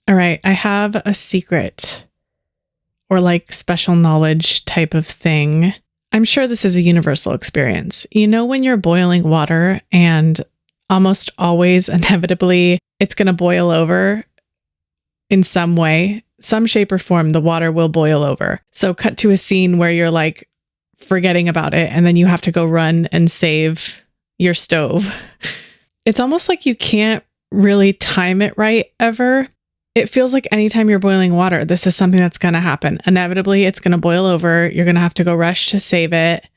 All right, I have a secret or like special knowledge type of thing. I'm sure this is a universal experience. You know, when you're boiling water and almost always inevitably it's going to boil over in some way, some shape or form, the water will boil over. So cut to a scene where you're like forgetting about it and then you have to go run and save your stove. It's almost like you can't really time it right ever. It feels like anytime you're boiling water, this is something that's going to happen. Inevitably, it's going to boil over. You're going to have to go rush to save it.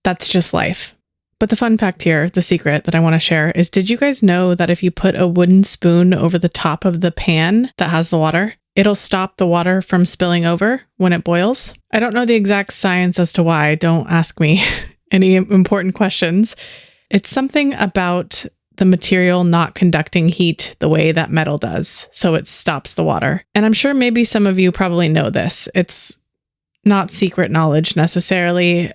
That's just life. But the fun fact here, the secret that I want to share is, did you guys know that if you put a wooden spoon over the top of the pan that has the water, it'll stop the water from spilling over when it boils? I don't know the exact science as to why. Don't ask me any important questions. It's something about the material not conducting heat the way that metal does, so it stops the water. And I'm sure maybe some of you probably know this. It's not secret knowledge necessarily.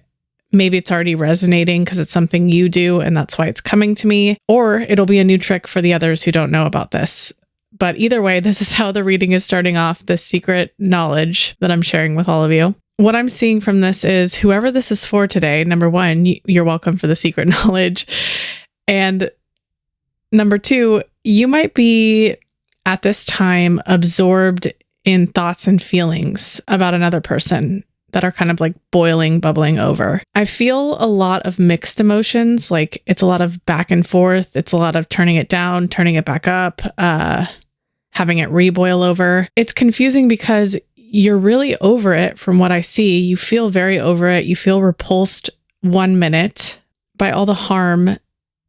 Maybe it's already resonating because it's something you do and that's why it's coming to me, or it'll be a new trick for the others who don't know about this. But either way, this is how the reading is starting off, this secret knowledge that I'm sharing with all of you. What I'm seeing from this is, whoever this is for today, number one, you're welcome for the secret knowledge. And number two, you might be at this time absorbed in thoughts and feelings about another person that are kind of like boiling, bubbling over. I feel a lot of mixed emotions. Like, it's a lot of back and forth. It's a lot of turning it down, turning it back up, having it reboil over. It's confusing because you're really over it from what I see. You feel very over it. You feel repulsed 1 minute by all the harm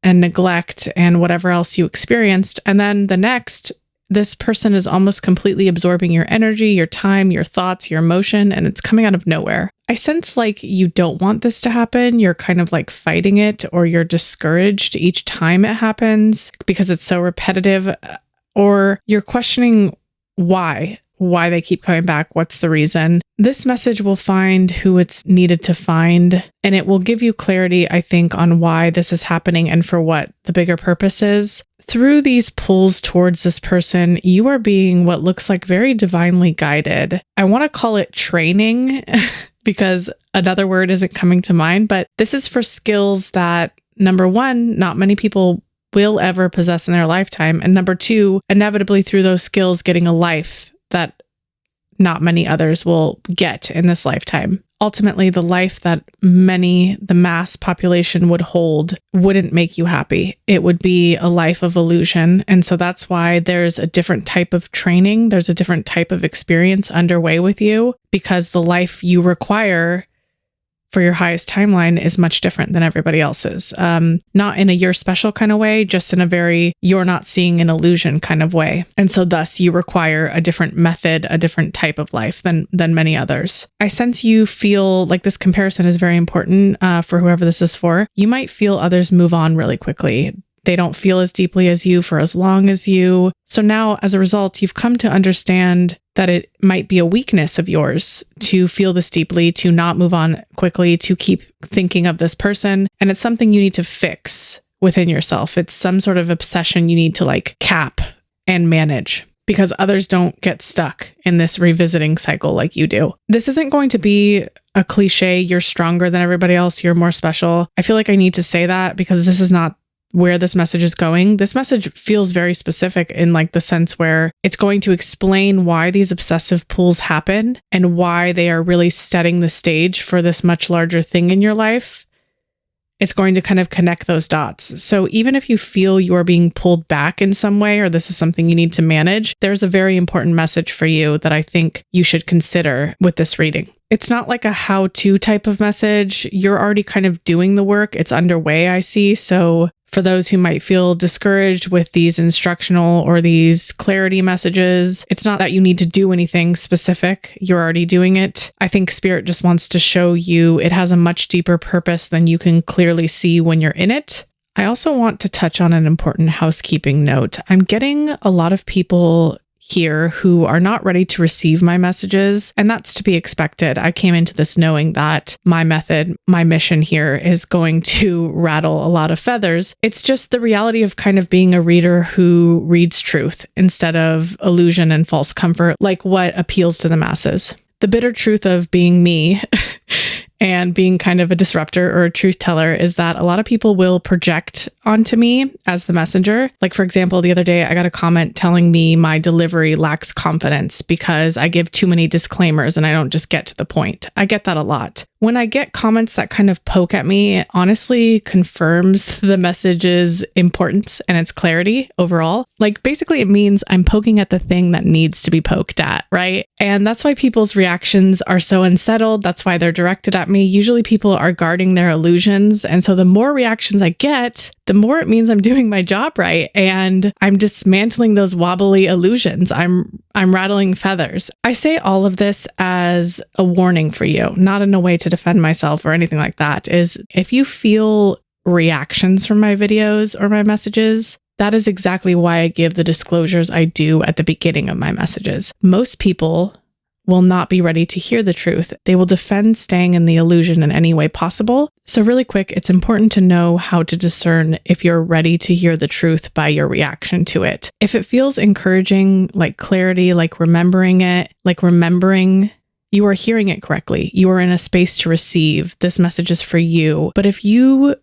and neglect and whatever else you experienced. And then the next, this person is almost completely absorbing your energy, your time, your thoughts, your emotion, and it's coming out of nowhere. I sense like you don't want this to happen. You're kind of like fighting it, or you're discouraged each time it happens because it's so repetitive, or you're questioning why they keep coming back. What's the reason? This message will find who it's needed to find, and it will give you clarity, I think, on why this is happening and for what the bigger purpose is. Through these pulls towards this person, you are being what looks like very divinely guided. I want to call it training because another word isn't coming to mind, but this is for skills that, number one, not many people will ever possess in their lifetime. And number two, inevitably through those skills, getting a life that not many others will get in this lifetime. Ultimately, the life that the mass population would hold wouldn't make you happy. It would be a life of illusion. And so that's why there's a different type of training. There's a different type of experience underway with you, because the life you require for your highest timeline is much different than everybody else's. Not in a you're special kind of way, just in a very you're not seeing an illusion kind of way. And so thus you require a different method, a different type of life than many others. I sense you feel like this comparison is very important for whoever this is for. You might feel others move on really quickly. They don't feel as deeply as you for as long as you. So now, as a result, you've come to understand that it might be a weakness of yours to feel this deeply, to not move on quickly, to keep thinking of this person. And it's something you need to fix within yourself. It's some sort of obsession you need to like cap and manage, because others don't get stuck in this revisiting cycle like you do. This isn't going to be a cliche, you're stronger than everybody else, you're more special. I feel like I need to say that because this is not where this message is going. This message feels very specific in like the sense where it's going to explain why these obsessive pulls happen and why they are really setting the stage for this much larger thing in your life. It's going to kind of connect those dots. So even if you feel you're being pulled back in some way, or this is something you need to manage, there's a very important message for you that I think you should consider with this reading. It's not like a how-to type of message. You're already kind of doing the work. It's underway, I see. So for those who might feel discouraged with these instructional or these clarity messages, it's not that you need to do anything specific. You're already doing it. I think Spirit just wants to show you it has a much deeper purpose than you can clearly see when you're in it. I also want to touch on an important housekeeping note. I'm getting a lot of people here who are not ready to receive my messages, and that's to be expected. I came into this knowing that my method, my mission here is going to rattle a lot of feathers. It's just the reality of kind of being a reader who reads truth instead of illusion and false comfort, like what appeals to the masses. The bitter truth of being me and being kind of a disruptor or a truth teller is that a lot of people will project onto me as the messenger. Like, for example, the other day I got a comment telling me my delivery lacks confidence because I give too many disclaimers and I don't just get to the point. I get that a lot. When I get comments that kind of poke at me, it honestly confirms the message's importance and its clarity overall. Like, basically it means I'm poking at the thing that needs to be poked at, right? And that's why people's reactions are so unsettled. That's why they're directed at me. Usually people are guarding their illusions. And so the more reactions I get, the more it means I'm doing my job right. And I'm dismantling those wobbly illusions. I'm rattling feathers. I say all of this as a warning for you, not in a way to defend myself or anything like that, is if you feel reactions from my videos or my messages, that is exactly why I give the disclosures I do at the beginning of my messages. Most people will not be ready to hear the truth. They will defend staying in the illusion in any way possible. So really quick, it's important to know how to discern if you're ready to hear the truth by your reaction to it. If it feels encouraging, like clarity, like remembering it, like remembering you are hearing it correctly, you are in a space to receive, this message is for you. But if you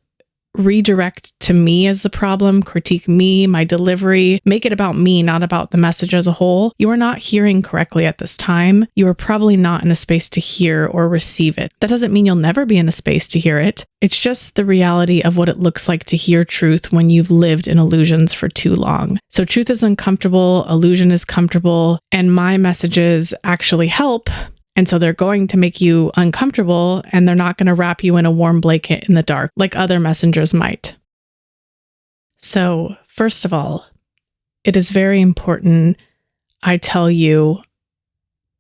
redirect to me as the problem, critique me, my delivery, make it about me, not about the message as a whole, you are not hearing correctly at this time. You are probably not in a space to hear or receive it. That doesn't mean you'll never be in a space to hear it. It's just the reality of what it looks like to hear truth when you've lived in illusions for too long. So truth is uncomfortable, illusion is comfortable, and my messages actually help. And so they're going to make you uncomfortable, and they're not going to wrap you in a warm blanket in the dark like other messengers might. So first of all, it is very important I tell you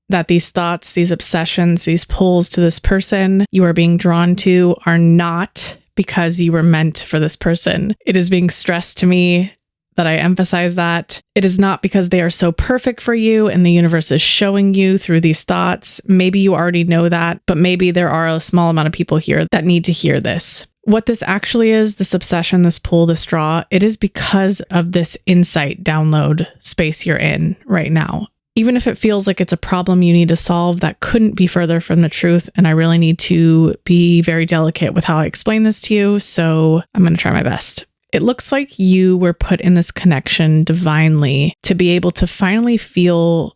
that these thoughts, these obsessions, these pulls to this person you are being drawn to are not because you were meant for this person. It is being stressed to me that I emphasize that. It is not because they are so perfect for you and the universe is showing you through these thoughts. Maybe you already know that, but maybe there are a small amount of people here that need to hear this. What this actually is, this obsession, this pull, this draw, it is because of this insight download space you're in right now. Even if it feels like it's a problem you need to solve, that couldn't be further from the truth. And I really need to be very delicate with how I explain this to you. So I'm going to try my best. It looks like you were put in this connection divinely to be able to finally feel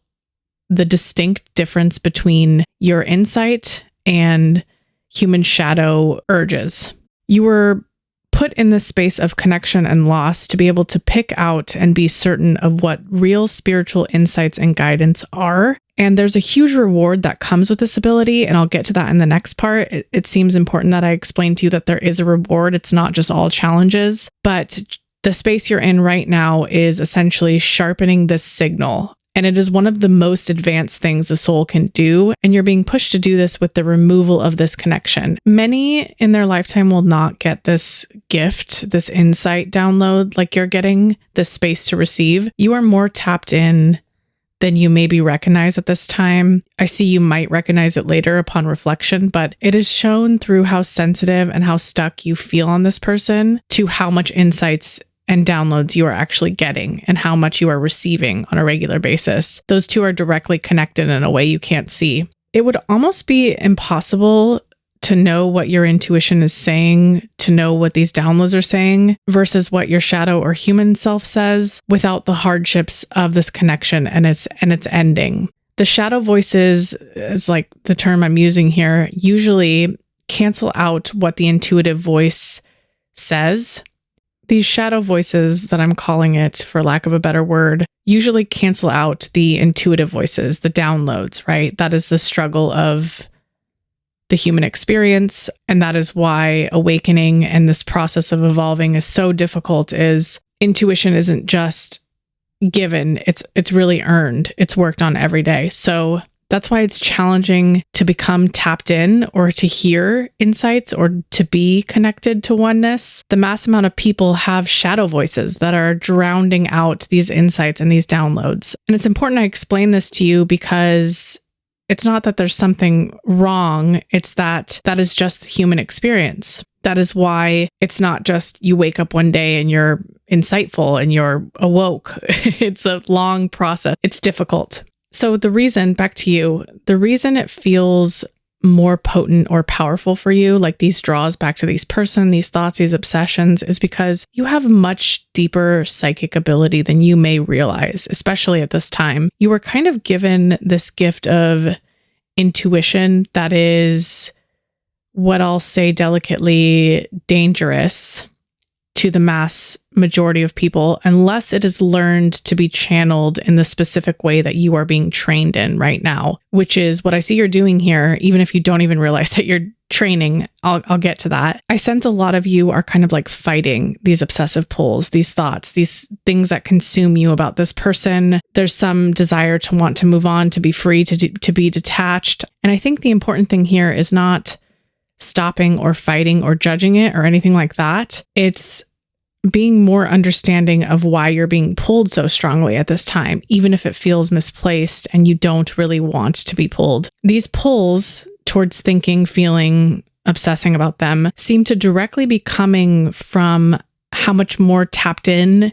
the distinct difference between your insight and human shadow urges. You were put in this space of connection and loss to be able to pick out and be certain of what real spiritual insights and guidance are. And there's a huge reward that comes with this ability, and I'll get to that in the next part. It seems important that I explain to you that there is a reward. It's not just all challenges, but the space you're in right now is essentially sharpening this signal. And it is one of the most advanced things the soul can do. And you're being pushed to do this with the removal of this connection. Many in their lifetime will not get this gift, this insight download, like you're getting, this space to receive. You are more tapped in than you maybe recognize at this time. I see you might recognize it later upon reflection, but it is shown through how sensitive and how stuck you feel on this person to how much insights and downloads you are actually getting and how much you are receiving on a regular basis. Those two are directly connected in a way you can't see. It would almost be impossible to know what your intuition is saying, to know what these downloads are saying, versus what your shadow or human self says without the hardships of this connection and its ending. The shadow voices, is like the term I'm using here, usually cancel out what the intuitive voice says. These shadow voices that I'm calling it, for lack of a better word, usually cancel out the intuitive voices, the downloads, right? That is the struggle of the human experience. And that is why awakening and this process of evolving is so difficult, is intuition isn't just given, it's really earned. It's worked on every day. So That's why it's challenging to become tapped in or to hear insights or to be connected to oneness. The mass amount of people have shadow voices that are drowning out these insights and these downloads. And it's important I explain this to you because it's not that there's something wrong. It's that is just the human experience. That is why it's not just you wake up one day and you're insightful and you're awoke. It's a long process. It's difficult. So the reason, back to you, the reason it feels more potent or powerful for you, like these draws back to these person, these thoughts, these obsessions, is because you have much deeper psychic ability than you may realize, especially at this time. You were kind of given this gift of intuition that is, what I'll say delicately, dangerous to the mass majority of people, unless it is learned to be channeled in the specific way that you are being trained in right now, which is what I see you're doing here, even if you don't even realize that you're training. I'll get to that. I sense a lot of you are kind of like fighting these obsessive pulls, these thoughts, these things that consume you about this person. There's some desire to want to move on, to be free, to be detached. And I think the important thing here is not stopping or fighting or judging it or anything like that. It's being more understanding of why you're being pulled so strongly at this time, even if it feels misplaced and you don't really want to be pulled. These pulls towards thinking, feeling, obsessing about them seem to directly be coming from how much more tapped in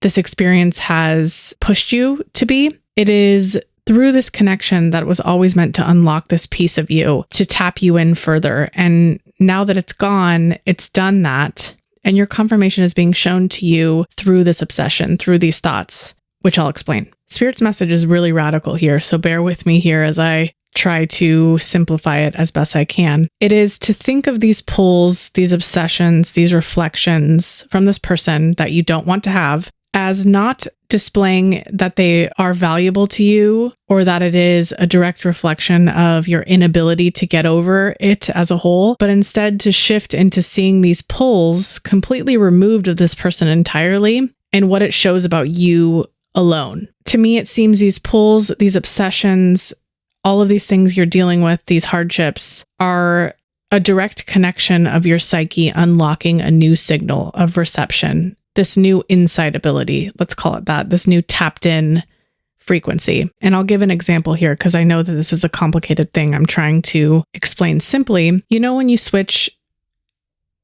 this experience has pushed you to be. It is through this connection that was always meant to unlock this piece of you, to tap you in further. And now that it's gone, it's done that. And your confirmation is being shown to you through this obsession, through these thoughts, which I'll explain. Spirit's message is really radical here, so bear with me here as I try to simplify it as best I can. It is to think of these pulls, these obsessions, these reflections from this person that you don't want to have as not displaying that they are valuable to you or that it is a direct reflection of your inability to get over it as a whole, but instead to shift into seeing these pulls completely removed of this person entirely and what it shows about you alone. To me, it seems these pulls, these obsessions, all of these things you're dealing with, these hardships, are a direct connection of your psyche unlocking a new signal of reception. This new insight ability, let's call it that, this new tapped in frequency. And I'll give an example here because I know that this is a complicated thing I'm trying to explain simply. You know, when you switch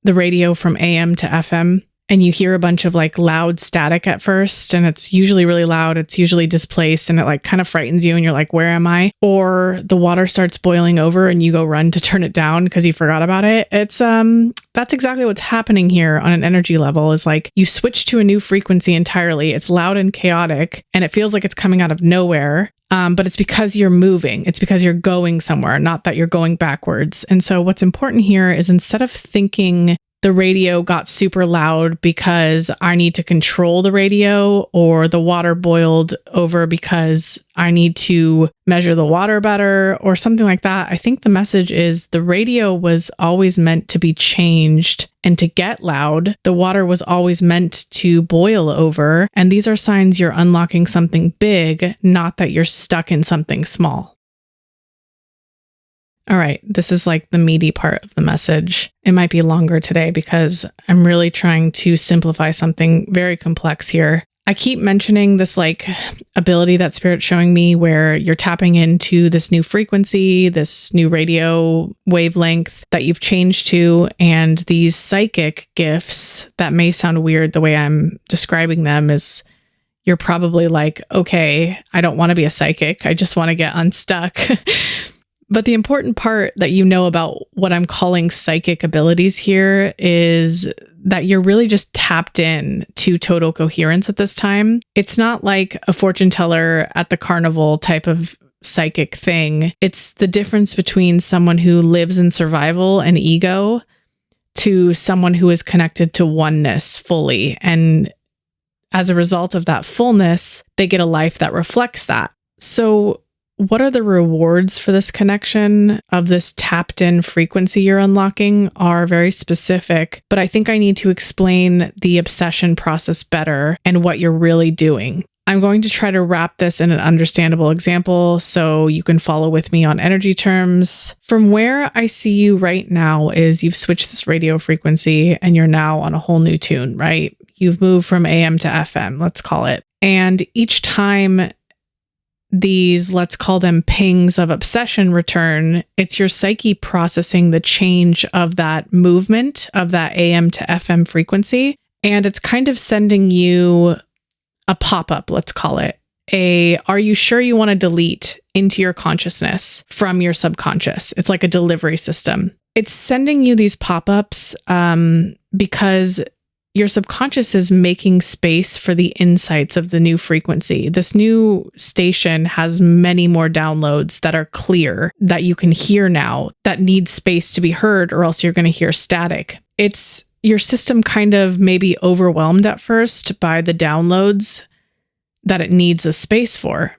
the radio from AM to FM and you hear a bunch of like loud static at first, and it's usually really loud, it's usually displaced, and it like kind of frightens you and you're like, where am I? Or the water starts boiling over and you go run to turn it down because you forgot about it. It's that's exactly what's happening here on an energy level, is like you switch to a new frequency entirely. It's loud and chaotic and it feels like it's coming out of nowhere. But it's because you're moving. It's because you're going somewhere, not that you're going backwards. And so what's important here is, instead of thinking the radio got super loud because I need to control the radio, or the water boiled over because I need to measure the water better, or something like that, I think the message is the radio was always meant to be changed and to get loud. The water was always meant to boil over. And these are signs you're unlocking something big, not that you're stuck in something small. All right, this is like the meaty part of the message. It might be longer today because I'm really trying to simplify something very complex here. I keep mentioning this like ability that Spirit's showing me where you're tapping into this new frequency, this new radio wavelength that you've changed to, and these psychic gifts that may sound weird the way I'm describing them is, you're probably like, okay, I don't want to be a psychic. I just want to get unstuck. But the important part that you know about what I'm calling psychic abilities here is that you're really just tapped in to total coherence at this time. It's not like a fortune teller at the carnival type of psychic thing. It's the difference between someone who lives in survival and ego to someone who is connected to oneness fully. And as a result of that fullness, they get a life that reflects that. So what are the rewards for this connection of this tapped in frequency you're unlocking are very specific, but I think I need to explain the obsession process better and what you're really doing. I'm going to try to wrap this in an understandable example so you can follow with me on energy terms. From where I see you right now is you've switched this radio frequency and you're now on a whole new tune, right? You've moved from AM to FM, let's call it. And each time these, let's call them pings of obsession return, it's your psyche processing the change of that movement of that AM to FM frequency. And it's kind of sending you a pop-up, let's call it. Are you sure you want to delete into your consciousness from your subconscious? It's like a delivery system. It's sending you these pop-ups because your subconscious is making space for the insights of the new frequency. This new station has many more downloads that are clear, that you can hear now, that need space to be heard, or else you're going to hear static. It's your system kind of maybe overwhelmed at first by the downloads that it needs a space for.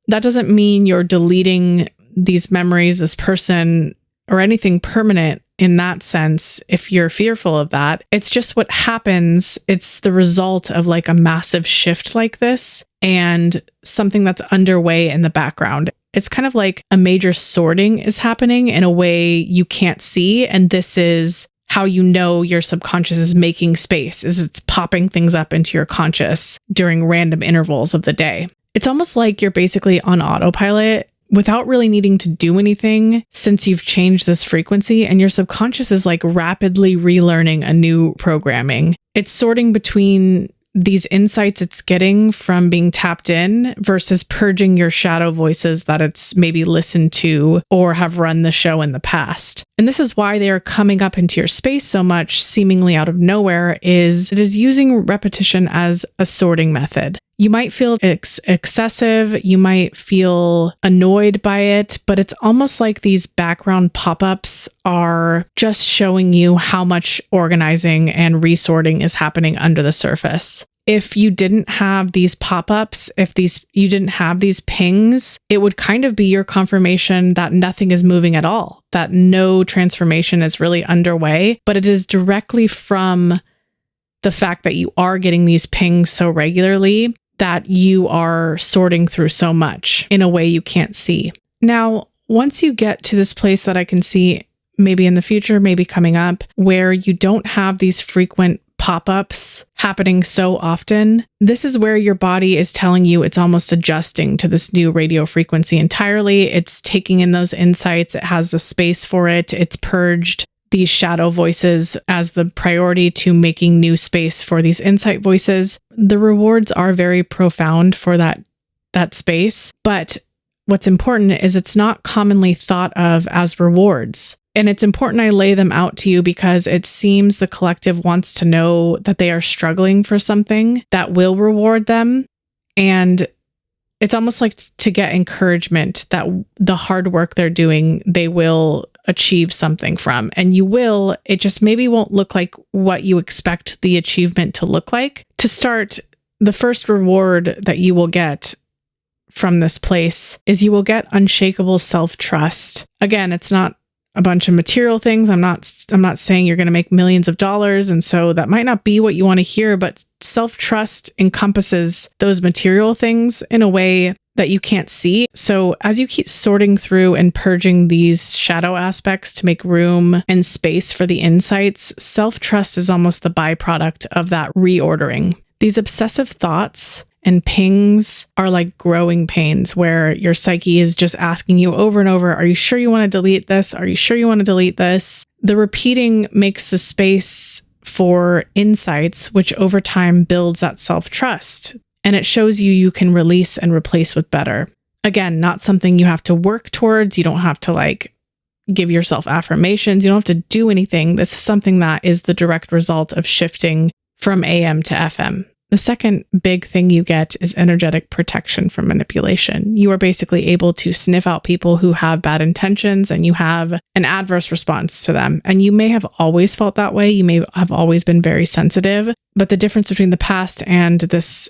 That doesn't mean you're deleting these memories, this person, or anything permanent in that sense, if you're fearful of that. It's just what happens. It's the result of like a massive shift like this and something that's underway in the background. It's kind of like a major sorting is happening in a way you can't see. And this is how you know your subconscious is making space, is it's popping things up into your conscious during random intervals of the day. It's almost like you're basically on autopilot without really needing to do anything since you've changed this frequency, and your subconscious is like rapidly relearning a new programming. It's sorting between these insights it's getting from being tapped in versus purging your shadow voices that it's maybe listened to or have run the show in the past. And this is why they are coming up into your space so much, seemingly out of nowhere, is it is using repetition as a sorting method. You might feel excessive, you might feel annoyed by it, but it's almost like these background pop-ups are just showing you how much organizing and resorting is happening under the surface. If you didn't have these pop-ups, you didn't have these pings, it would kind of be your confirmation that nothing is moving at all, that no transformation is really underway, but it is directly from the fact that you are getting these pings so regularly that you are sorting through so much in a way you can't see. Now, once you get to this place that I can see maybe in the future, maybe coming up, where you don't have these frequent pop-ups happening so often, this is where your body is telling you it's almost adjusting to this new radio frequency entirely. It's taking in those insights. It has the space for it. It's purged these shadow voices as the priority to making new space for these insight voices. The rewards are very profound for that space, but what's important is it's not commonly thought of as rewards. And it's important I lay them out to you because it seems the collective wants to know that they are struggling for something that will reward them. And it's almost like to get encouragement that the hard work they're doing, they will achieve something from. And you will, it just maybe won't look like what you expect the achievement to look like. To start, the first reward that you will get from this place is you will get unshakable self-trust. Again, it's not a bunch of material things. I'm not saying you're going to make millions of dollars. And so that might not be what you want to hear, but self-trust encompasses those material things in a way that you can't see. So as you keep sorting through and purging these shadow aspects to make room and space for the insights, self-trust is almost the byproduct of that reordering. These obsessive thoughts and pings are like growing pains where your psyche is just asking you over and over, are you sure you want to delete this? Are you sure you want to delete this? The repeating makes the space for insights, which over time builds that self-trust. And it shows you can release and replace with better. Again, not something you have to work towards. You don't have to like give yourself affirmations. You don't have to do anything. This is something that is the direct result of shifting from AM to FM. The second big thing you get is energetic protection from manipulation. You are basically able to sniff out people who have bad intentions and you have an adverse response to them. And you may have always felt that way. You may have always been very sensitive. But the difference between the past and this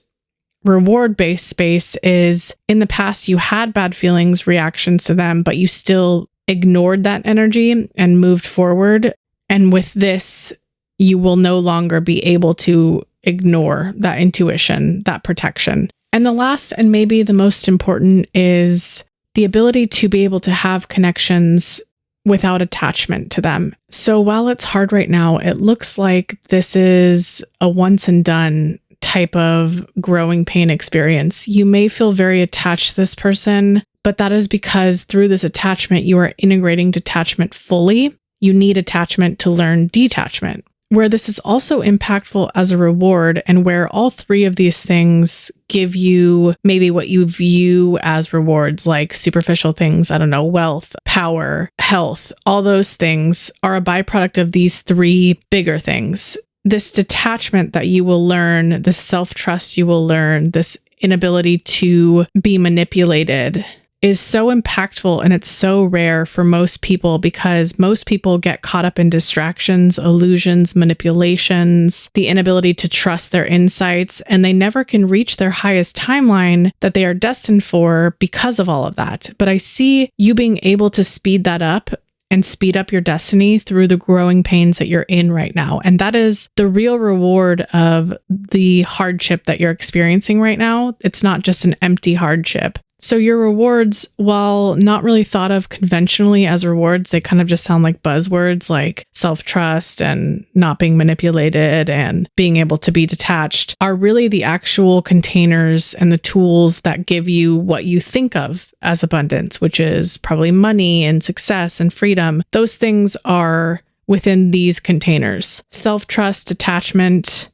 reward-based space is in the past you had bad feelings, reactions to them, but you still ignored that energy and moved forward. And with this, you will no longer be able to ignore that intuition, that protection. And the last and maybe the most important is the ability to be able to have connections without attachment to them. So while it's hard right now, it looks like this is a once and done type of growing pain experience. You may feel very attached to this person, but that is because through this attachment, you are integrating detachment fully. You need attachment to learn detachment. Where this is also impactful as a reward, and where all three of these things give you maybe what you view as rewards, like superficial things, I don't know, wealth, power, health, all those things are a byproduct of these three bigger things. This detachment that you will learn, this self-trust you will learn, this inability to be manipulated is so impactful, and it's so rare for most people because most people get caught up in distractions, illusions, manipulations, the inability to trust their insights, and they never can reach their highest timeline that they are destined for because of all of that. But I see you being able to speed that up and speed up your destiny through the growing pains that you're in right now. And that is the real reward of the hardship that you're experiencing right now. It's not just an empty hardship. So your rewards, while not really thought of conventionally as rewards, they kind of just sound like buzzwords like self-trust and not being manipulated and being able to be detached, are really the actual containers and the tools that give you what you think of as abundance, which is probably money and success and freedom. Those things are within these containers. Self-trust, attachment,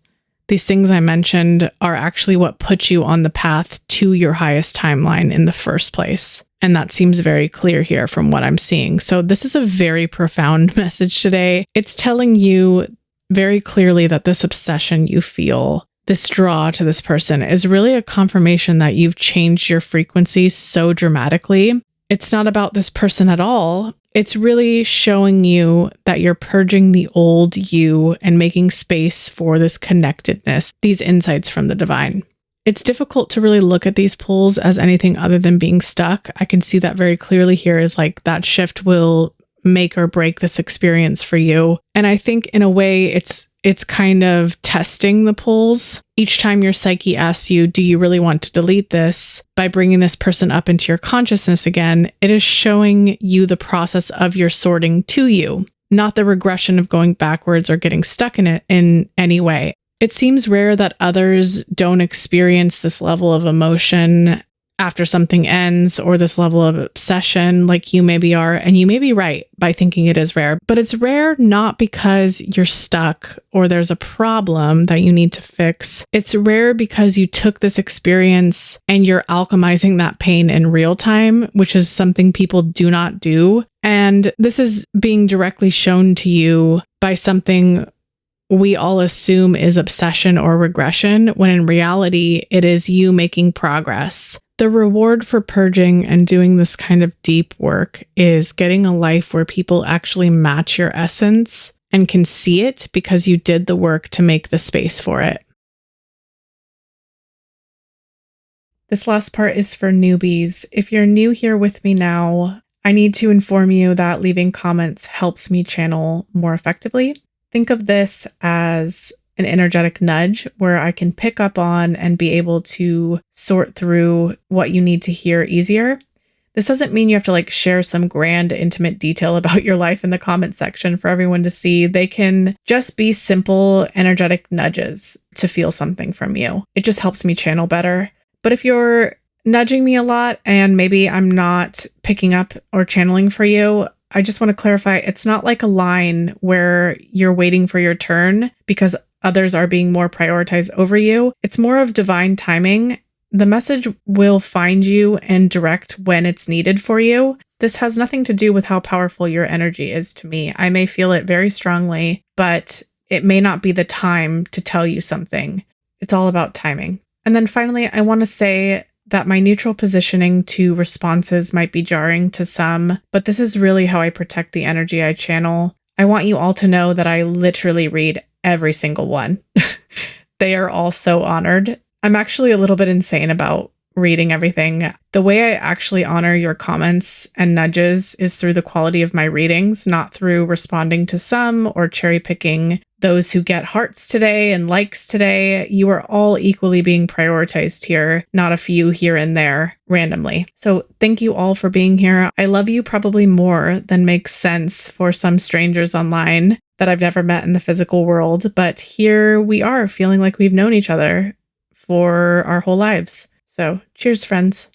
these things I mentioned are actually what puts you on the path to your highest timeline in the first place. And that seems very clear here from what I'm seeing. So this is a very profound message today. It's telling you very clearly that this obsession you feel, this draw to this person, is really a confirmation that you've changed your frequency so dramatically. It's not about this person at all. It's really showing you that you're purging the old you and making space for this connectedness, these insights from the divine. It's difficult to really look at these pulls as anything other than being stuck. I can see that very clearly here is like that shift will make or break this experience for you. And I think in a way it's kind of testing the pulls. Each time your psyche asks you, do you really want to delete this? By bringing this person up into your consciousness again, it is showing you the process of your sorting to you, not the regression of going backwards or getting stuck in it in any way. It seems rare that others don't experience this level of emotion after something ends, or this level of obsession like you maybe are. And you may be right by thinking it is rare, but it's rare not because you're stuck or there's a problem that you need to fix. It's rare because you took this experience and you're alchemizing that pain in real time, which is something people do not do. And this is being directly shown to you by something we all assume is obsession or regression, when in reality, it is you making progress. The reward for purging and doing this kind of deep work is getting a life where people actually match your essence and can see it because you did the work to make the space for it. This last part is for newbies. If you're new here with me now, I need to inform you that leaving comments helps me channel more effectively. Think of this as an energetic nudge where I can pick up on and be able to sort through what you need to hear easier. This doesn't mean you have to share some grand, intimate detail about your life in the comment section for everyone to see. They can just be simple, energetic nudges to feel something from you. It just helps me channel better. But if you're nudging me a lot and maybe I'm not picking up or channeling for you, I just want to clarify, it's not like a line where you're waiting for your turn because others are being more prioritized over you. It's more of divine timing. The message will find you and direct when it's needed for you. This has nothing to do with how powerful your energy is to me. I may feel it very strongly, but it may not be the time to tell you something. It's all about timing. And then finally, I want to say that my neutral positioning to responses might be jarring to some, but this is really how I protect the energy I channel. I want you all to know that I literally read every single one. They are all so honored. I'm actually a little bit insane about reading everything. The way I actually honor your comments and nudges is through the quality of my readings, not through responding to some or cherry picking those who get hearts today and likes today. You are all equally being prioritized here, not a few here and there randomly. So thank you all for being here. I love you probably more than makes sense for some strangers online that I've never met in the physical world. But here we are feeling like we've known each other for our whole lives. So cheers, friends.